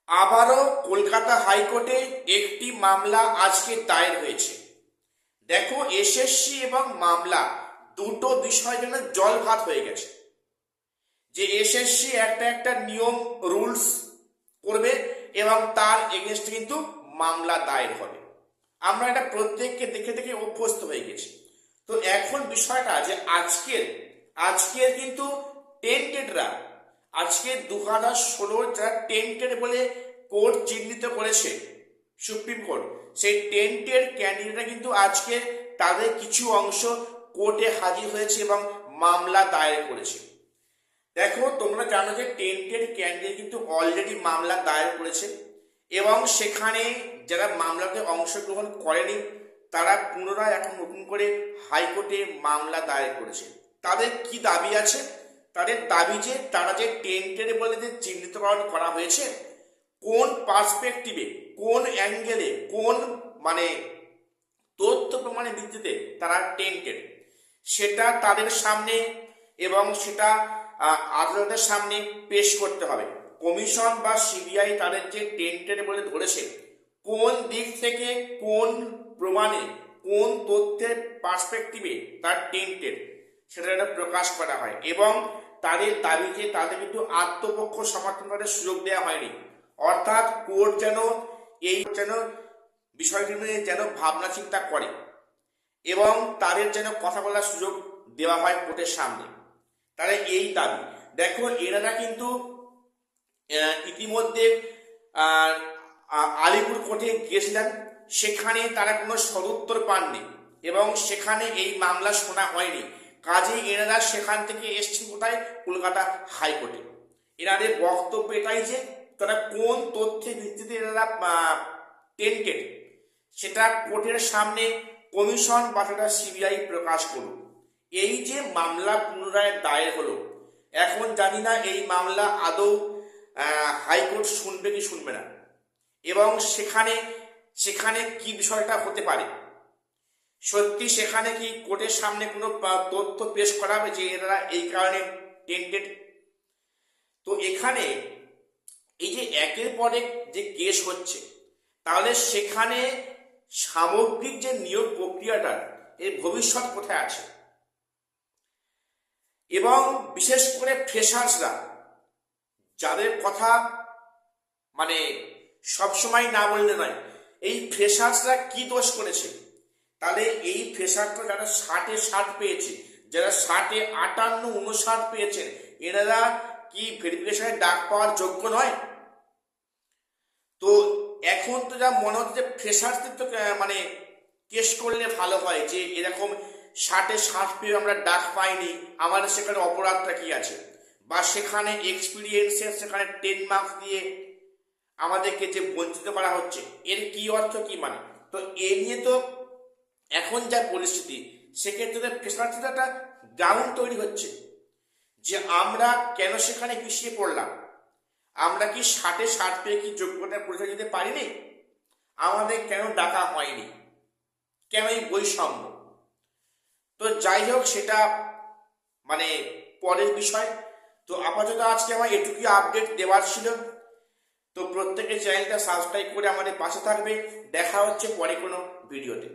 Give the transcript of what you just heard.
আবারও কলকাতা হাইকোর্টে একটি মামলা আজকে দায়ের হয়েছে। দেখো, এসএসসি এবং মামলা দুটো বিষয় যেন জল ভাত হয়ে গেছে। যে এসএসসি একটা একটা নিয়ম রুলস করবে এবং তার এগেনস্টে কিন্তু মামলা দায়ের হবে। আমরা এটা প্রত্যেককে দেখে দেখে অভ্যস্ত হয়ে গেছি। তো এখন বিষয়টা যে আজকের কিন্তু টেন্টেডরা, আজকে 2016 যারা টেন্টেড বলে কোর্ট চিহ্নিত করেছে সুপ্রিম কোর্ট, সেই টেন্টেড ক্যান্ডিডেটরা কিন্তু আজকে তাদের কিছু অংশ কোর্টে হাজির হয়েছে এবং মামলা দায়ের করেছে। দেখো, তোমরা জানো যে টেন্টেড ক্যান্ডিডেট কিন্তু অলরেডি মামলা দায়ের করেছে এবং সেখানে যারা মামলাতে অংশগ্রহণ করেনি তারা পুনরায় এখন নতুন করে হাইকোর্টে মামলা দায়ের করেছে। তাদের কি দাবি আছে? তাদের দাবি যে তারা যে টেন্টেড বলে যে চিহ্নিতকরণ করা হয়েছে, কোন পার্সপেক্টিভে, কোন অ্যাঙ্গেলে, কোন মানে তথ্য প্রমাণের ভিত্তিতে তারা টেন্টেড, সেটা তাদের সামনে এবং সেটা আদালতের সামনে পেশ করতে হবে। কমিশন বা সিবিআই তাদের যে টেন্টেড বলে ধরেছে, কোন দিক থেকে, কোন প্রমাণে, কোন তথ্যের পার্সপেক্টিভে তার টেন্টেড, সেটা প্রকাশ করা হয়। এবং তাদের দাবি যে তাদের কিন্তু আত্মপক্ষ সমর্থন করার সুযোগ দেওয়া হয়নি। অর্থাৎ কোর্ট যেন বিষয়টি নিয়ে যেন ভাবনা চিন্তা করে এবং তাদের যেন কথা বলার সুযোগ দেওয়া হয় কোর্টের সামনে। তাহলে এই দাবি। দেখো, এনারা কিন্তু ইতিমধ্যে আলিপুর কোর্টে গিয়েছিলেন, সেখানে তারা কোনো সদুত্তর পাননি এবং সেখানে এই মামলা শোনা হয়নি। কাজেই এনারা সেখান থেকে এসছেন কোথায়? কলকাতা হাইকোর্টে। এনাদের বক্তব্য এটাই যে তারা কোন তথ্যের ভিত্তিতে এনারা টেন্টেড, সেটা কোর্টের সামনে কমিশন বা সেটা সিবিআই প্রকাশ করুন। এই যে মামলা পুনরায় দায়ের হলো, এখন জানি না এই মামলা আদৌ হাইকোর্ট শুনবে কি শুনবে না, এবং সেখানে কি বিষয়টা হতে পারে। সত্যি সেখানে কি কোর্টের সামনে কোনো তথ্য পেশ করা হবে যে এরা এই কারণে টেন্টেড? তো এখানে এই যে একের পর এক যে কেস হচ্ছে, তাহলে সেখানে সামগ্রিক যে নিয়োগ প্রক্রিয়াটা, এর ভবিষ্যৎ কোথায় আছে? এবং বিশেষ করে ফ্রেশার্সরা, যাদের কথা মানে সবসময় না বললে নয়, এই ফ্রেশার্সরা কি দোষ করেছে? তাহলে এই ফ্রেশারটা যারা 60-60 পেয়েছে, যারা 58-59 পেয়েছেন, এনারা কি ভেরিফিকেশনে ডাক পাওয়ার যোগ্য নয়? তো এখন তো যা মনে হচ্ছে যে ফ্রেশার্সদের তো মানে কেস করলে ভালো হয়, যে এরকম 60-60 পেয়ে আমরা ডাক পাইনি, আমাদের সেখানে অপরাধটা কি আছে? বা সেখানে এক্সপিরিয়েন্সের সেখানে 10 মার্কস দিয়ে আমাদেরকে যে বঞ্চিত করা হচ্ছে, এর কি অর্থ, কি মানে? তো এ নিয়ে তো এখন যা পরিস্থিতি, সেক্ষেত্রে ফ্রেশার্সদের একটা গ্রাউন্ড তৈরি হচ্ছে যে আমরা কেন সেখানে পিছিয়ে পড়লাম। আমরা কি 60-60 পেয়ে কি যোগ্যতার পরিচয় দিতে পারিনি? আমাদের কেন ডাকা হয়নি? কেন এই বৈষম্য? তো যাই হোক, সেটা মানে পরের বিষয়। তো আপাতত আজকে আমার এটুকুই আপডেট দেওয়ার ছিল। তো প্রত্যেকের চ্যানেলটা সাবস্ক্রাইব করে আমাদের পাশে থাকবে। দেখা হচ্ছে পরে কোনো ভিডিওতে।